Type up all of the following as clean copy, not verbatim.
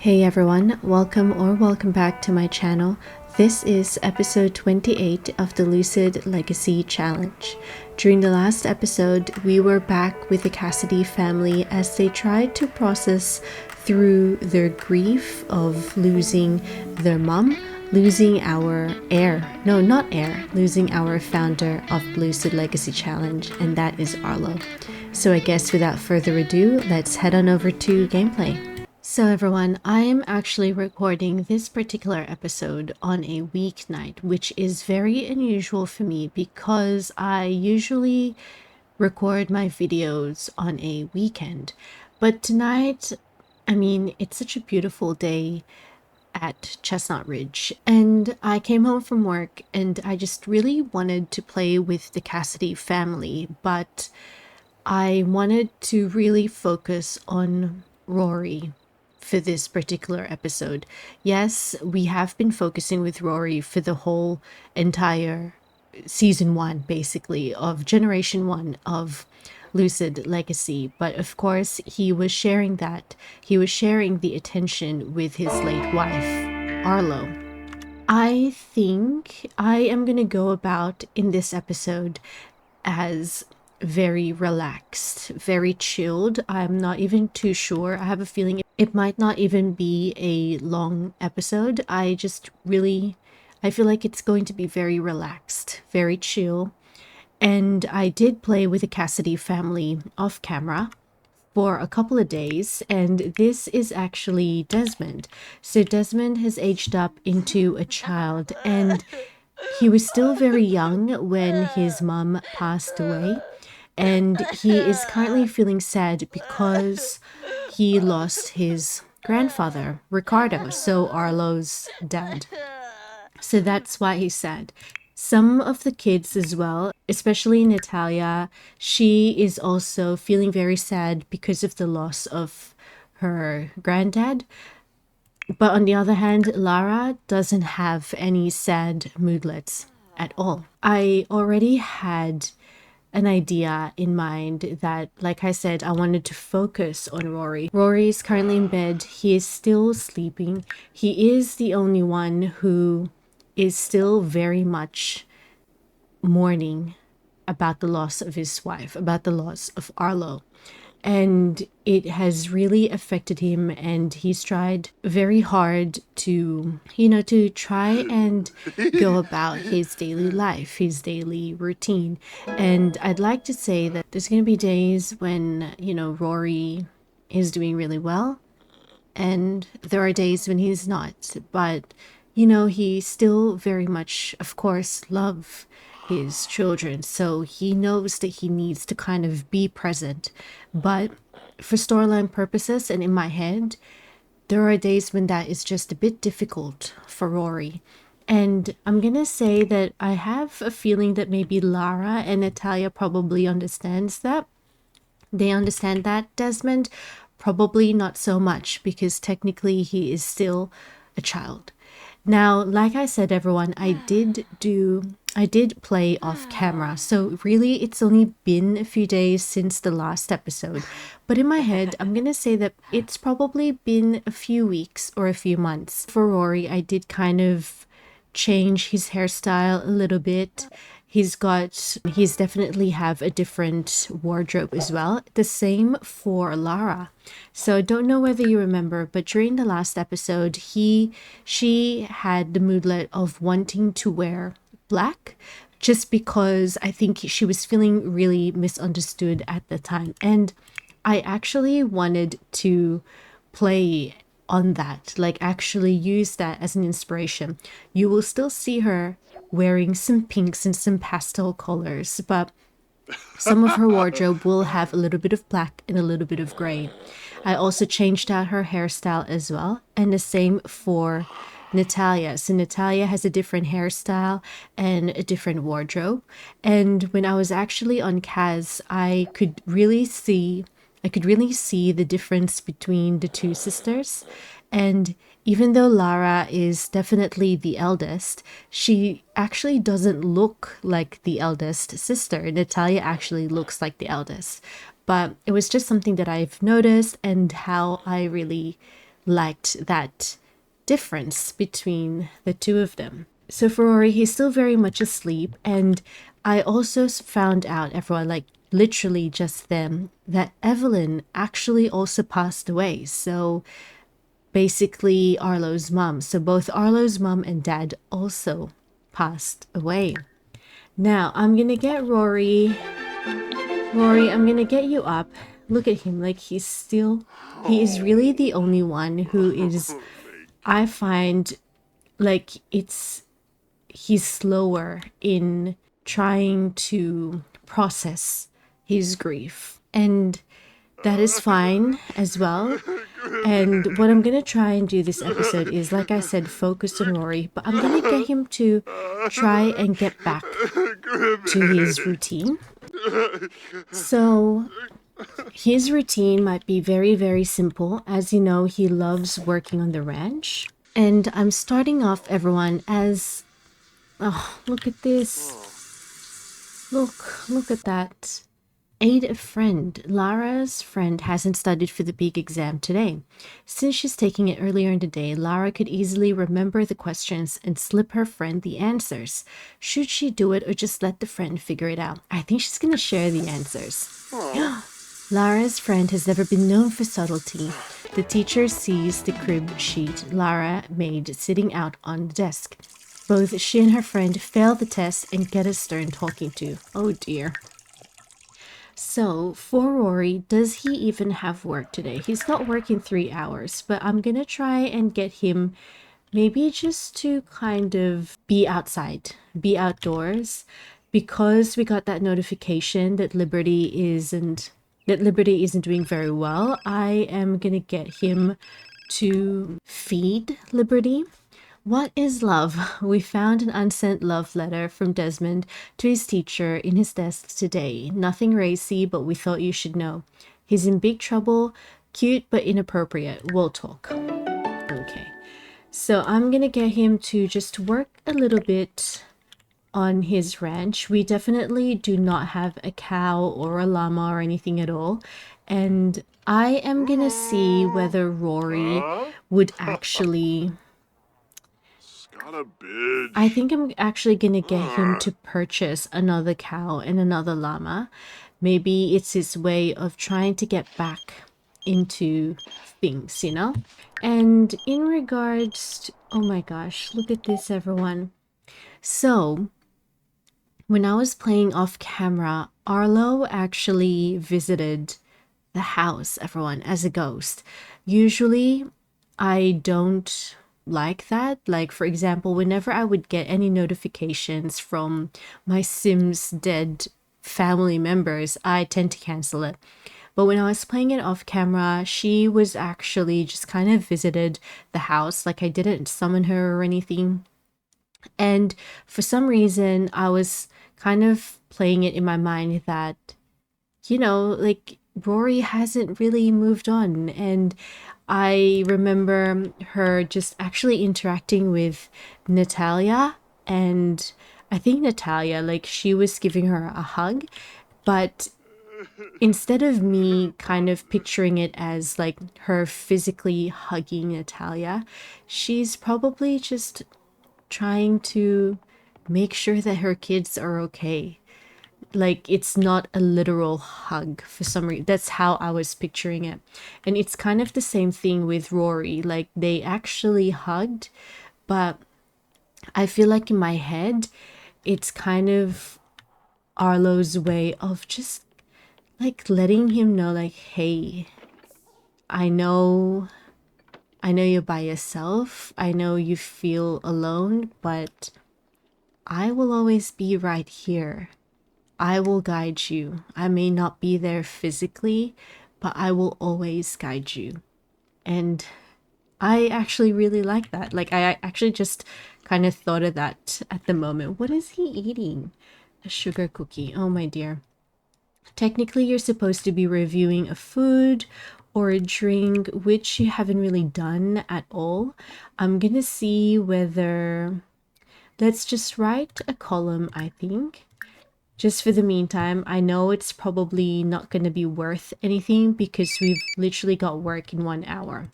Hey everyone, welcome back to my channel. This is episode 28 of the Lucid Legacy Challenge. During the last episode, we were back with the Cassidy family as they tried to process through their grief of losing their mom, losing our losing our founder of Lucid Legacy Challenge, and that is Arlo. So I guess without further ado, let's head on over to gameplay. So everyone, I am actually recording this particular episode on a weeknight, which is very unusual for me because I usually record my videos on a weekend. But tonight, it's such a beautiful day at Chestnut Ridge, and I came home from work and I just really wanted to play with the Cassidy family, but I wanted to really focus on Rory for this particular episode. Yes, we have been focusing with Rory for the whole entire season 1, basically, of generation 1 of Lucid Legacy, but of course he was sharing the attention with his late wife, Arlo. I think I am gonna go about in this episode as very relaxed, very chilled. I'm not even too sure. I have a feeling it might not even be a long episode. I feel like it's going to be very relaxed, very chill. And I did play with the Cassidy family off camera for a couple of days, and this is actually Desmond. So Desmond has aged up into a child, and he was still very young when his mom passed away, and he is currently feeling sad because he lost his grandfather, Ricardo, so Arlo's dad. So that's why he's sad. Some of the kids as well, especially Natalia, she is also feeling very sad because of the loss of her granddad. But on the other hand, Lara doesn't have any sad moodlets at all. I already had an idea in mind that, like I said, I wanted to focus on Rory. Rory is currently in bed. He is still sleeping. He is the only one who is still very much mourning about the loss of his wife, about the loss of Arlo. And it has really affected him, and he's tried very hard to try and go about his daily life, his daily routine. And I'd like to say that there's going to be days when Rory is doing really well, and there are days when he's not, but he still very much, of course, love his children, so he knows that he needs to kind of be present. But for storyline purposes and in my head, there are days when that is just a bit difficult for Rory. And I'm gonna say that I have a feeling that maybe Lara and Natalia probably understands that. They understand that. Desmond, probably not so much, because technically he is still a child. Now, like I said, everyone, I did play off camera, so really it's only been a few days since the last episode. But in my head, I'm gonna say that it's probably been a few weeks or a few months. For Rory, I did kind of change his hairstyle a little bit. He's definitely have a different wardrobe as well. The same for Lara. So I don't know whether you remember, but during the last episode, she had the moodlet of wanting to wear black, just because I think she was feeling really misunderstood at the time. And I actually wanted to play on that, like actually use that as an inspiration. You will still see her wearing some pinks and some pastel colors, but some of her wardrobe will have a little bit of black and a little bit of gray. I also changed out her hairstyle as well, and the same for Natalia. So Natalia has a different hairstyle and a different wardrobe. And when I was actually on Kaz, I could really see the difference between the two sisters. And even though Lara is definitely the eldest, she actually doesn't look like the eldest sister. Natalia actually looks like the eldest. But it was just something that I've noticed, and how I really liked that difference between the two of them. So for Rory, he's still very much asleep. And I also found out, everyone, like literally just then, that Evelyn actually also passed away. So basically Arlo's mom. So both Arlo's mom and dad also passed away. Now I'm gonna get Rory. Rory, I'm gonna get you up. Look at him, like he is really the only one who is, I find, like he's slower in trying to process his grief. And that is fine as well. And what I'm going to try and do this episode is, like I said, focus on Rory, but I'm going to get him to try and get back to his routine. So his routine might be very, very simple. As you know, he loves working on the ranch. And I'm starting off, everyone, as... Oh, look at this. Look at that. Aid a friend. Lara's friend hasn't studied for the big exam today. Since she's taking it earlier in the day, Lara could easily remember the questions and slip her friend the answers. Should she do it or just let the friend figure it out? I think she's going to share the answers. Lara's friend has never been known for subtlety. The teacher sees the crib sheet Lara made sitting out on the desk. Both she and her friend fail the test and get a stern talking to. Oh dear. So, for Rory, does he even have work today? He's not working 3 hours, but I'm gonna try and get him maybe just to kind of be outside, be outdoors, because we got that notification that Liberty isn't doing very well. I am gonna get him to feed Liberty. What is love? We found an unsent love letter from Desmond to his teacher in his desk today. Nothing racy, but we thought you should know. He's in big trouble. Cute but inappropriate. We'll talk. Okay. So I'm gonna get him to just work a little bit on his ranch. We definitely do not have a cow or a llama or anything at all. And I am gonna see whether Rory would actually... I think I'm actually gonna get him to purchase another cow and another llama. Maybe it's his way of trying to get back into things, you know? And in regards to... Oh my gosh, look at this, everyone. So, when I was playing off camera, Arlo actually visited the house, everyone, as a ghost. Usually, I don't like that. Like, for example, whenever I would get any notifications from my Sims dead family members, I tend to cancel it. But when I was playing it off camera, she was actually just kind of visited the house. Like, I didn't summon her or anything. And for some reason, I was kind of playing it in my mind that, you know, like, Rory hasn't really moved on. And I remember her just actually interacting with Natalia, and I think Natalia, like, she was giving her a hug, but instead of me kind of picturing it as like her physically hugging Natalia, she's probably just trying to make sure that her kids are okay. Like, it's not a literal hug for some reason. That's how I was picturing it. And it's kind of the same thing with Rory. Like, they actually hugged, but I feel like in my head, it's kind of Arlo's way of just like letting him know, like, hey, I know you're by yourself. I know you feel alone, but I will always be right here. I will guide you. I may not be there physically, but I will always guide you. And I actually really like that. Like, I actually just kind of thought of that at the moment. What is he eating? A sugar cookie. Oh my dear. Technically, you're supposed to be reviewing a food or a drink, which you haven't really done at all. I'm gonna see whether... Let's just write a column, I think. Just for the meantime. I know it's probably not going to be worth anything because we've literally got work in 1 hour.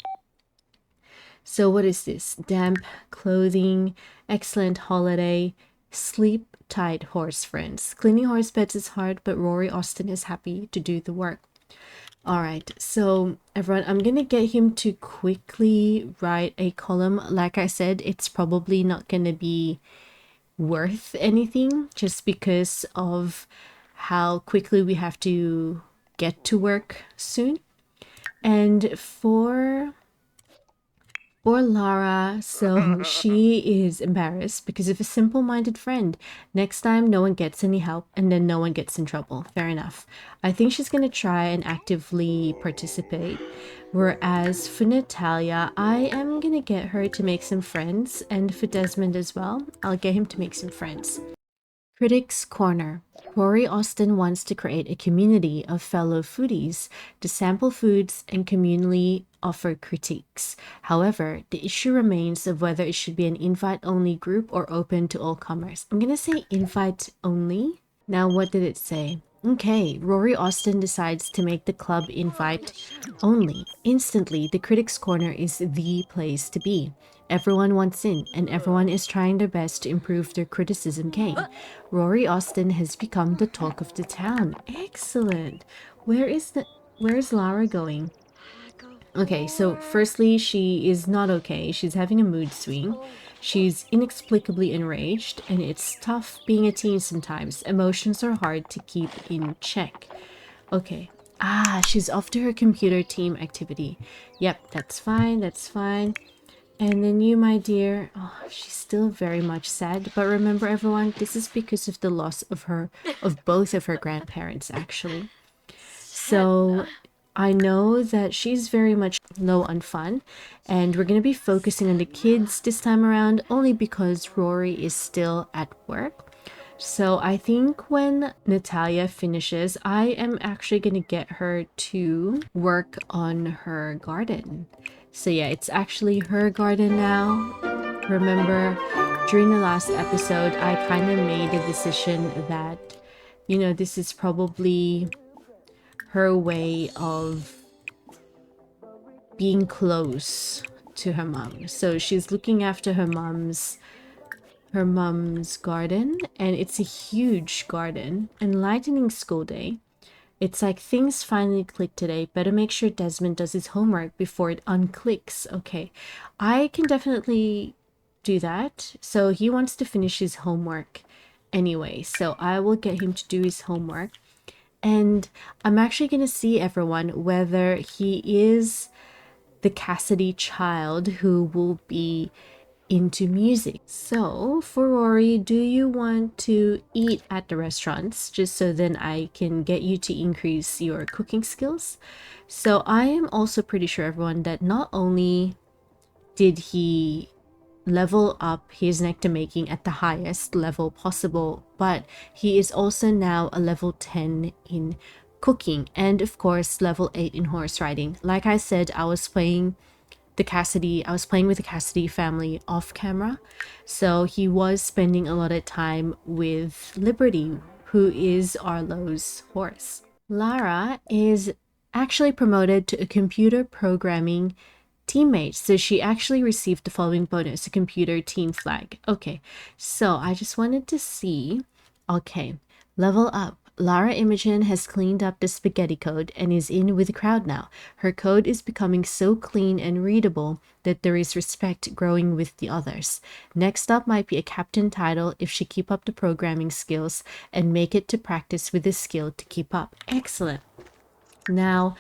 So what is this? Damp clothing, excellent holiday, sleep tight horse friends. Cleaning horse beds is hard, but Rory Austin is happy to do the work. All right, so everyone, I'm gonna get him to quickly write a column. Like I said, it's probably not gonna be worth anything just because of how quickly we have to get to work soon. And for Lara, so she is embarrassed because of a simple-minded friend. Next time, no one gets any help and then no one gets in trouble. Fair enough. I think she's going to try and actively participate. Whereas for Natalia, I am going to get her to make some friends. And for Desmond as well, I'll get him to make some friends. Critics Corner. Rory Austin wants to create a community of fellow foodies to sample foods and communally offer critiques. However, the issue remains of whether it should be an invite-only group or open to all comers. I'm gonna say invite-only. Now, what did it say? Okay, Rory Austin decides to make the club invite only. Instantly, the Critics Corner is the place to be. Everyone wants in, and everyone is trying their best to improve their criticism game. Rory Austin has become the talk of the town. Excellent. Where's Lara going? Okay, so firstly, she is not okay. She's having a mood swing. She's inexplicably enraged, and it's tough being a teen sometimes. Emotions are hard to keep in check. Okay. Ah, she's off to her computer team activity. Yep, that's fine, that's fine. And then you, my dear, oh, she's still very much sad. But remember, everyone, this is because of the loss of both of her grandparents, actually. So I know that she's very much low on fun, and we're going to be focusing on the kids this time around only because Rory is still at work. So I think when Natalia finishes, I am actually going to get her to work on her garden. So yeah, it's actually her garden now. Remember, during the last episode, I kind of made a decision that, you know, this is probably her way of being close to her mom. So she's looking after her mom's garden, and it's a huge garden. Enlightening school day. It's like things finally clicked today. Better make sure Desmond does his homework before it unclicks. Okay, I can definitely do that. So he wants to finish his homework anyway, so I will get him to do his homework. And I'm actually going to see everyone whether he is the Cassidy child who will be into music. So for Rory, do you want to eat at the restaurants just so then I can get you to increase your cooking skills? So I am also pretty sure, everyone, that not only did he level up his nectar making at the highest level possible, but he is also now a level 10 in cooking, and of course level 8 in horse riding. Like I said, I was playing with the Cassidy family off camera, so he was spending a lot of time with Liberty, who is Arlo's horse. Lara is actually promoted to a computer programming teammate, so she actually received the following bonus: a computer team flag. Okay, so I just wanted to see. Okay, level up. Lara Imogen has cleaned up the spaghetti code and is in with the crowd now. Her code is becoming so clean and readable that there is respect growing with the others. Next up might be a captain title if she keep up the programming skills and make it to practice with the skill to keep up. Excellent. Now,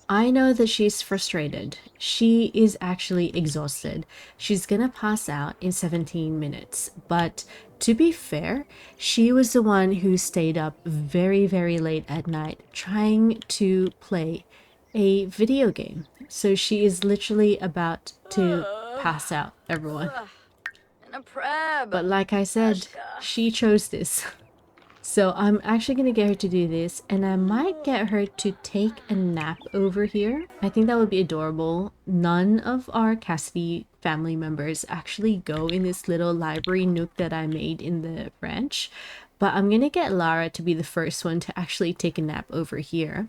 I know that she's frustrated. She is actually exhausted. She's gonna pass out in 17 minutes. But to be fair, she was the one who stayed up very, very late at night trying to play a video game. So she is literally about to pass out, everyone. But like I said, she chose this. So I'm actually going to get her to do this, and I might get her to take a nap over here. I think that would be adorable. None of our Cassidy family members actually go in this little library nook that I made in the ranch. But I'm going to get Lara to be the first one to actually take a nap over here.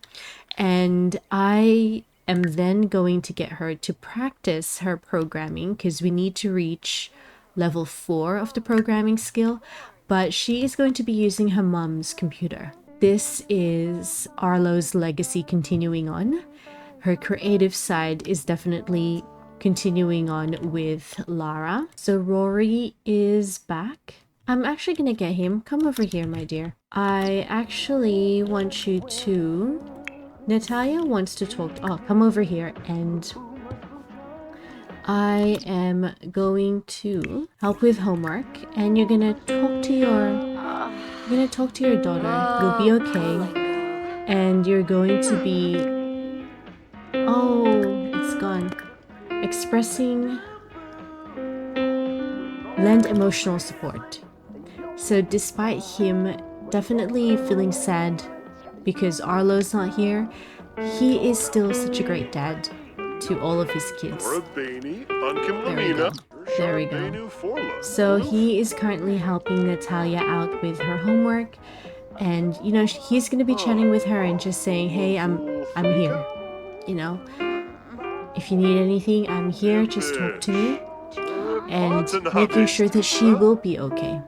And I am then going to get her to practice her programming because we need to reach level 4 of the programming skill, but she is going to be using her mom's computer. This is Arlo's legacy continuing on. Her creative side is definitely continuing on with Lara. So Rory is back. I'm actually gonna get him. Come over here, my dear. I actually want you to... Natalia wants to talk... Oh, come over here, and I am going to help with homework, and you're gonna talk to your... You're gonna talk to your daughter. You'll be okay. And you're going to be... Oh, it's gone. Expressing... Lend emotional support. So despite him definitely feeling sad because Arlo's not here, he is still such a great dad to all of his kids. There we go. There we go. So he is currently helping Natalia out with her homework, and you know, he's going to be chatting with her and just saying, hey, I'm here. You know, if you need anything, I'm here, just talk to me. And making sure that she will be okay.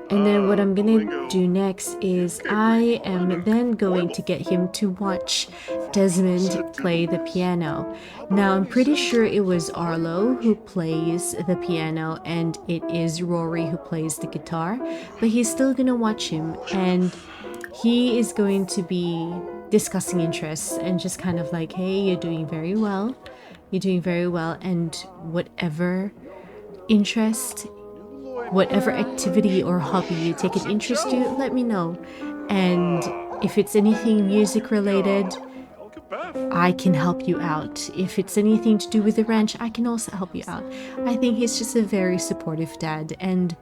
And then what I'm gonna do next is I am then going to get him to watch Desmond play the piano. Now I'm pretty sure it was Arlo who plays the piano and it is Rory who plays the guitar, but he's still gonna watch him, and he is going to be discussing interests and just kind of like, hey, you're doing very well. You're doing very well, and whatever interest, whatever activity or hobby you take an interest to, let me know. And if it's anything music related, I can help you out. If it's anything to do with the ranch, I can also help you out. I think he's just a very supportive dad, and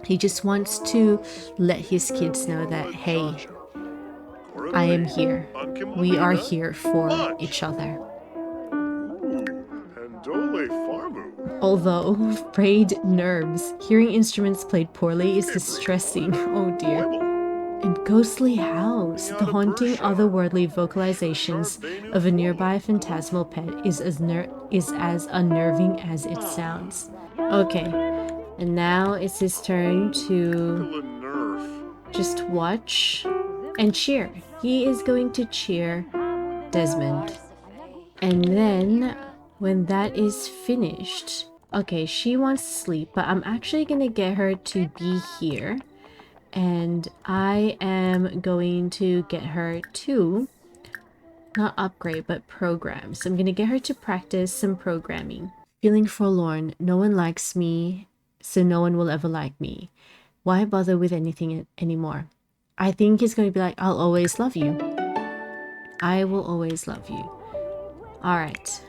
he just wants to let his kids know that, hey, I am here. We are here for each other. Although frayed nerves, hearing instruments played poorly is distressing. Oh dear. And ghostly howls, the haunting, otherworldly vocalizations of a nearby phantasmal pet is as unnerving as it sounds. Okay, and now it's his turn to just watch and cheer. He is going to cheer Desmond. And then when that is finished, okay, she wants to sleep, but I'm actually gonna get her to be here, and I am going to get her to not upgrade but program. So I'm gonna get her to practice some programming. Feeling forlorn, no one likes me, so no one will ever like me. Why bother with anything anymore? I think he's going to be like, I'll always love you. I will always love you. All right.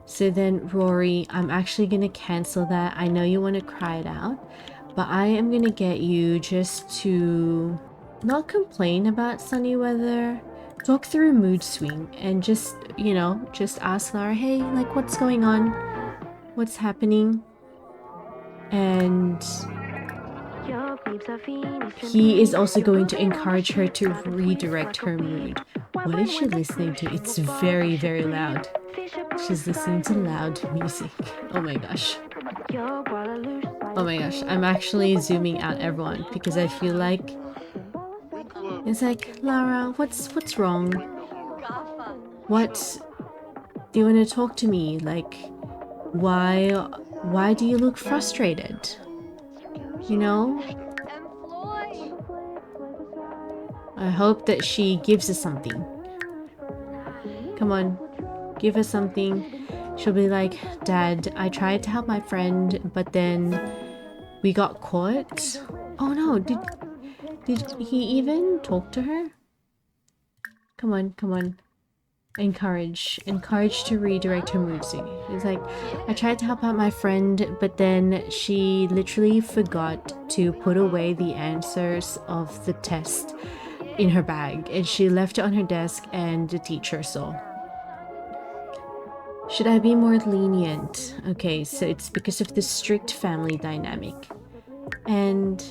So then, Rory, I'm actually going to cancel that. I know you want to cry it out, but I am going to get you just to not complain about sunny weather, talk through mood swing, and just, you know, just ask Lara, hey, like, what's going on? What's happening? And he is also going to encourage her to redirect her mood. What is she listening to? It's very, very loud. She's listening to loud music. Oh my gosh. Oh my gosh. I'm actually zooming out everyone because I feel like it's like, Lara, what's wrong? What do you want to talk to me? Like, why do you look frustrated? You know? I hope that she gives us something. Come on, give us something. She'll be like, Dad, I tried to help my friend, but then we got caught. Oh no, did he even talk to her? Come on, come on. Encourage to redirect her mood swing. It's like, I tried to help out my friend, but then she literally forgot to put away the answers of the test in her bag, and she left it on her desk, and the teacher saw. Should I be more lenient? Okay, so it's because of the strict family dynamic. And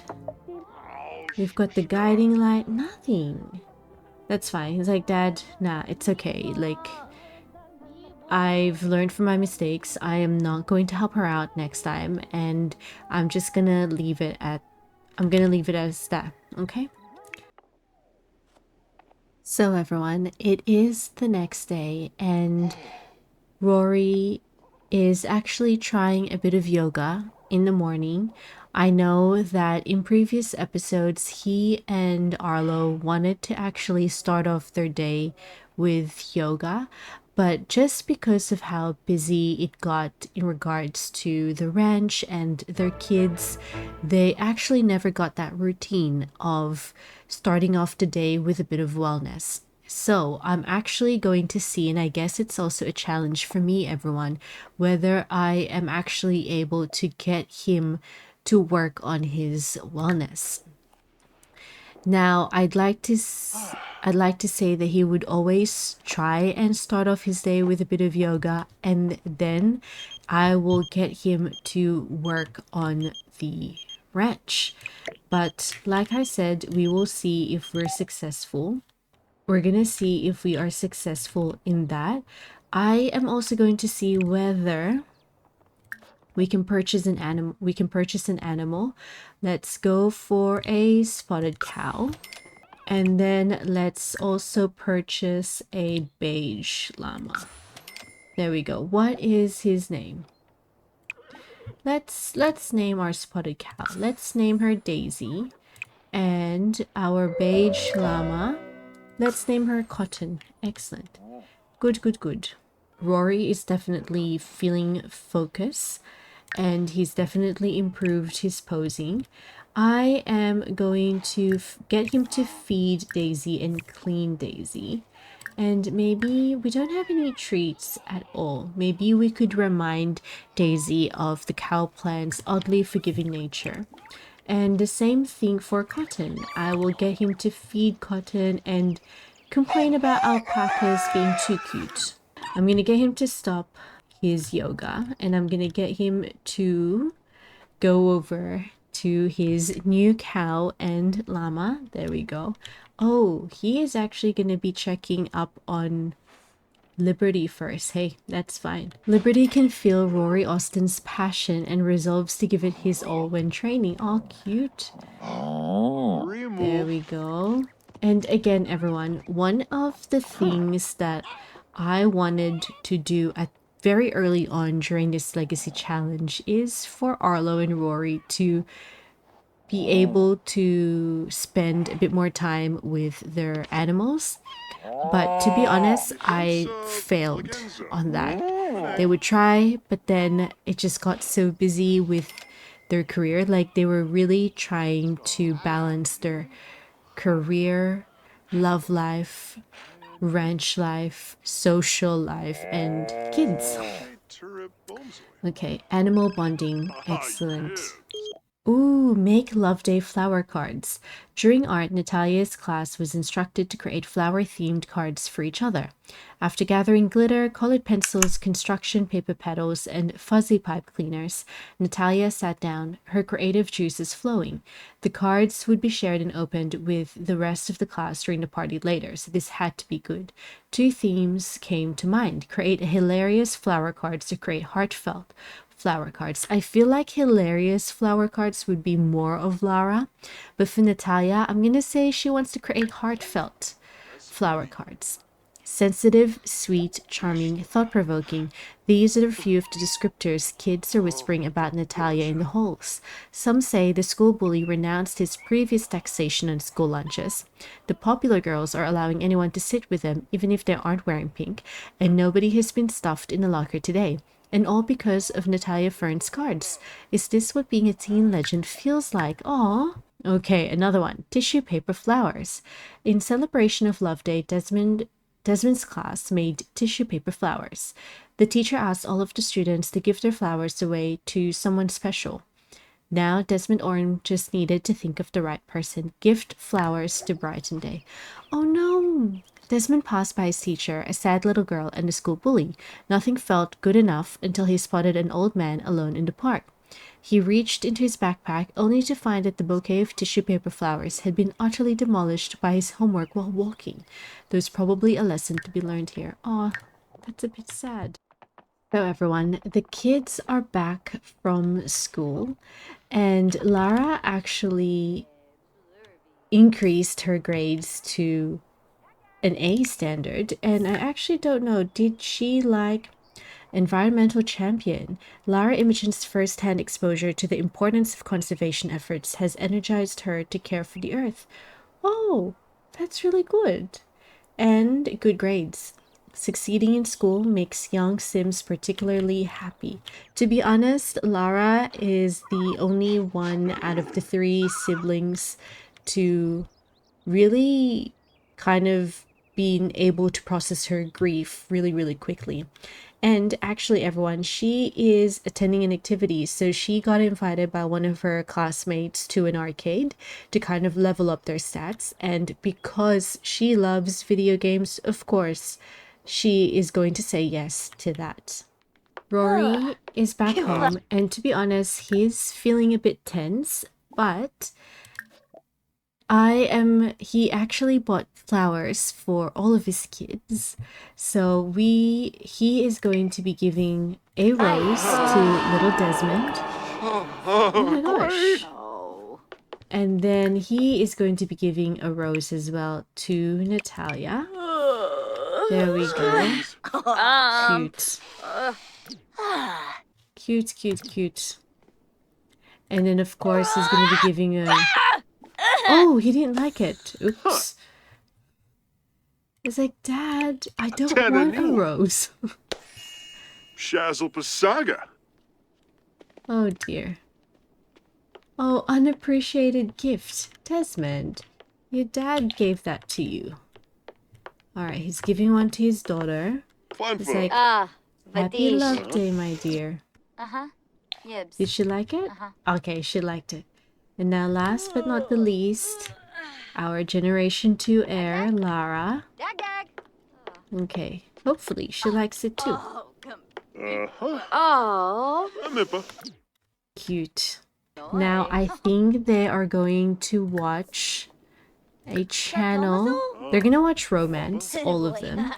we've got the guiding light. Nothing. That's fine. He's like, Dad, nah, it's okay. Like, I've learned from my mistakes. I am not going to help her out next time, and I'm just gonna leave it at, I'm gonna leave it as that, okay? So everyone, it is the next day, and Rory is actually trying a bit of yoga in the morning. I know that in previous episodes, he and Arlo wanted to actually start off their day with yoga, but just because of how busy it got in regards to the ranch and their kids, they actually never got that routine of starting off the day with a bit of wellness. So I'm actually going to see, and I guess it's also a challenge for me, everyone, whether I am actually able to get him to work on his wellness. Now, I'd like to say that he would always try and start off his day with a bit of yoga, and then I will get him to work on the ranch. But like I said, we will see if we're successful. We're gonna see if we are successful in that. I am also going to see whether we can purchase an animal. Let's go for a spotted cow. And then let's also purchase a beige llama. There we go. What is his name? Let's name our spotted cow. Let's name her Daisy. And our beige llama, let's name her Cotton. Excellent. Good, good, good. Rory is definitely feeling focus, and he's definitely improved his posing. I am going to get him to feed Daisy and clean Daisy. And maybe we don't have any treats at all. Maybe we could remind Daisy of the cow plant's oddly forgiving nature. And the same thing for Cotton. I will get him to feed Cotton and complain about alpacas being too cute. I'm gonna get him to stop his yoga, and I'm gonna get him to go over to his new cow and llama. There we go. Oh, he is actually gonna be checking up on Liberty first. Hey, that's fine. Liberty can feel Rory Austin's passion and resolves to give it his all when training. Oh, cute. There we go. And again, everyone, one of the things that I wanted to do at very early on during this legacy challenge is for Arlo and Rory to be able to spend a bit more time with their animals. But to be honest, I failed on that. They would try, but then it just got so busy with their career. Like they were really trying to balance their career, love life, ranch life, social life, and kids. Okay, animal bonding. Excellent. Ooh, make Love Day flower cards. During art, Natalia's class was instructed to create flower-themed cards for each other. After gathering glitter, colored pencils, construction paper petals, and fuzzy pipe cleaners, Natalia sat down, her creative juices flowing. The cards would be shared and opened with the rest of the class during the party later, so this had to be good. Two themes came to mind. Create a hilarious flower cards to create heartfelt flower cards. I feel like hilarious flower cards would be more of Lara, but for Natalia, I'm gonna say she wants to create heartfelt flower cards. Sensitive, sweet, charming, thought-provoking. These are a few of the descriptors kids are whispering about Natalia in the halls. Some say the school bully renounced his previous taxation on school lunches. The popular girls are allowing anyone to sit with them even if they aren't wearing pink, and nobody has been stuffed in the locker today. And all because of Natalia Fern's cards. Is this what being a teen legend feels like? Aw. Okay, another one. Tissue paper flowers. In celebration of Love Day, Desmond's class made tissue paper flowers. The teacher asked all of the students to give their flowers away to someone special. Now, Desmond Orm just needed to think of the right person. Gift flowers to brighten day. Oh no! Desmond passed by his teacher, a sad little girl, and the school bully. Nothing felt good enough until he spotted an old man alone in the park. He reached into his backpack only to find that the bouquet of tissue paper flowers had been utterly demolished by his homework while walking. There's probably a lesson to be learned here. Aw, that's a bit sad. So everyone, the kids are back from school, and Lara actually increased her grades to an A standard, and I actually don't know, did she like environmental champion? Lara Imogen's first-hand exposure to the importance of conservation efforts has energized her to care for the earth. Oh, that's really good. And good grades. Succeeding in school makes young Sims particularly happy. To be honest, Lara is the only one out of the 3 siblings to really kind of being able to process her grief really quickly. And actually, everyone, she is attending an activity, so she got invited by one of her classmates to an arcade to kind of level up their stats. And because she loves video games, of course, she is going to say yes to that. Rory is back home, and to be honest, he's feeling a bit tense, but he actually bought flowers for all of his kids. So he is going to be giving a rose to little Desmond. Oh my gosh. And then he is going to be giving a rose as well to Natalia. There we go. Cute. Cute. And then of course he's going to be giving a... Oh, he didn't like it. Oops. It's like, Dad, I don't want a rose. Shazzle Pasaga. Oh dear. Oh, unappreciated gift. Desmond, your dad gave that to you. Alright, he's giving one to his daughter. He's like, happy love day, my dear. Yibs. Did she like it? Okay, she liked it. And now last but not the least, our Generation 2 heir, Lara. Dag. Okay, hopefully she likes it too. Oh. Amippa. Cute. Now I think they are going to watch a channel. They're gonna watch romance, all of them.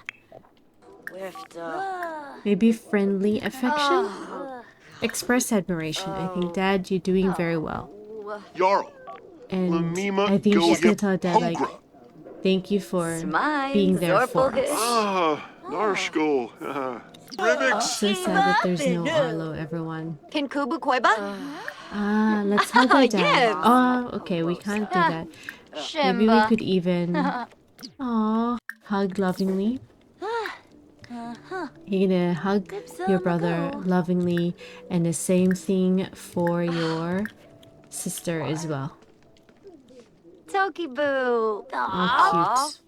Maybe friendly affection? Express admiration. I think, Dad, you're doing very well. Jarl. And I think she's gonna tell Dad, like, thank you for being there for us. Narshkul. Rivix. So sad that there's no Arlo, everyone. Can Kubu Koiba? Let's hug our dad. Oh, okay, we can't do that. Maybe we could even... Aw, hug lovingly. You're gonna hug your brother lovingly, and the same thing for your sister as well. Tokiboo. Oh, cute.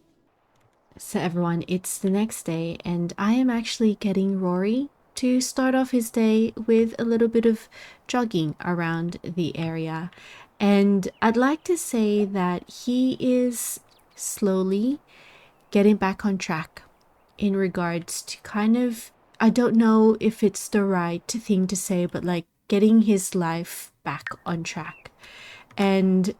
So everyone, it's the next day, and I am actually getting Rory to start off his day with a little bit of jogging around the area. And I'd like to say that he is slowly getting back on track in regards to kind of, I don't know if it's the right thing to say, but like getting his life back on track. And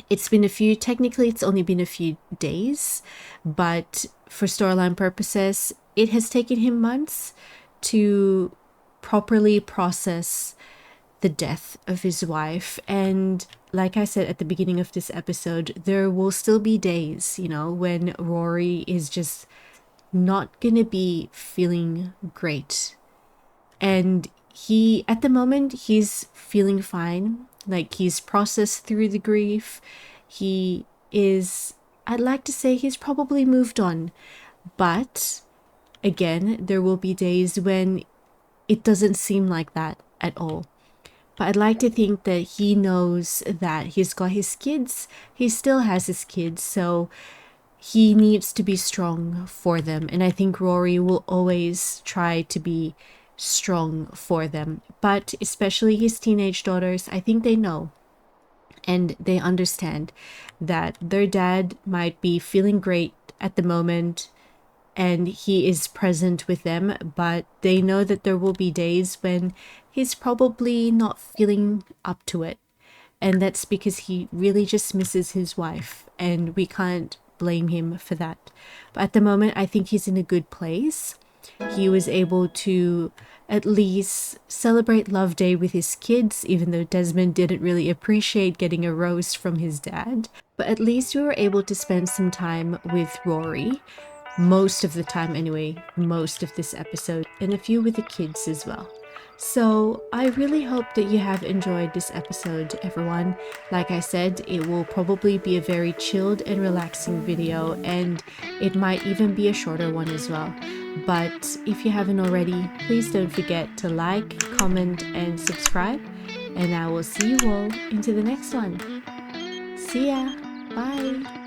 it's been technically it's only been a few days, but for storyline purposes, it has taken him months to properly process the death of his wife. And like I said at the beginning of this episode, there will still be days, you know, when Rory is just not gonna be feeling great. And at the moment, he's feeling fine. Like, he's processed through the grief. He is, I'd like to say he's probably moved on. But again, there will be days when it doesn't seem like that at all. But I'd like to think that he knows that he's got his kids. He still has his kids, so he needs to be strong for them. And I think Rory will always try to be strong for them. But especially his teenage daughters, I think they know. And they understand that their dad might be feeling great at the moment, and he is present with them, but they know that there will be days when he's probably not feeling up to it. And that's because he really just misses his wife, and we can't blame him for that. But at the moment, I think he's in a good place. He was able to at least celebrate Love Day with his kids, even though Desmond didn't really appreciate getting a roast from his dad. But at least we were able to spend some time with Rory, most of the time anyway, most of this episode, and a few with the kids as well. So I really hope that you have enjoyed this episode, everyone. Like I said, it will probably be a very chilled and relaxing video, and it might even be a shorter one as well. But if you haven't already, please don't forget to like, comment, and subscribe. And I will see you all into the next one. See ya! Bye!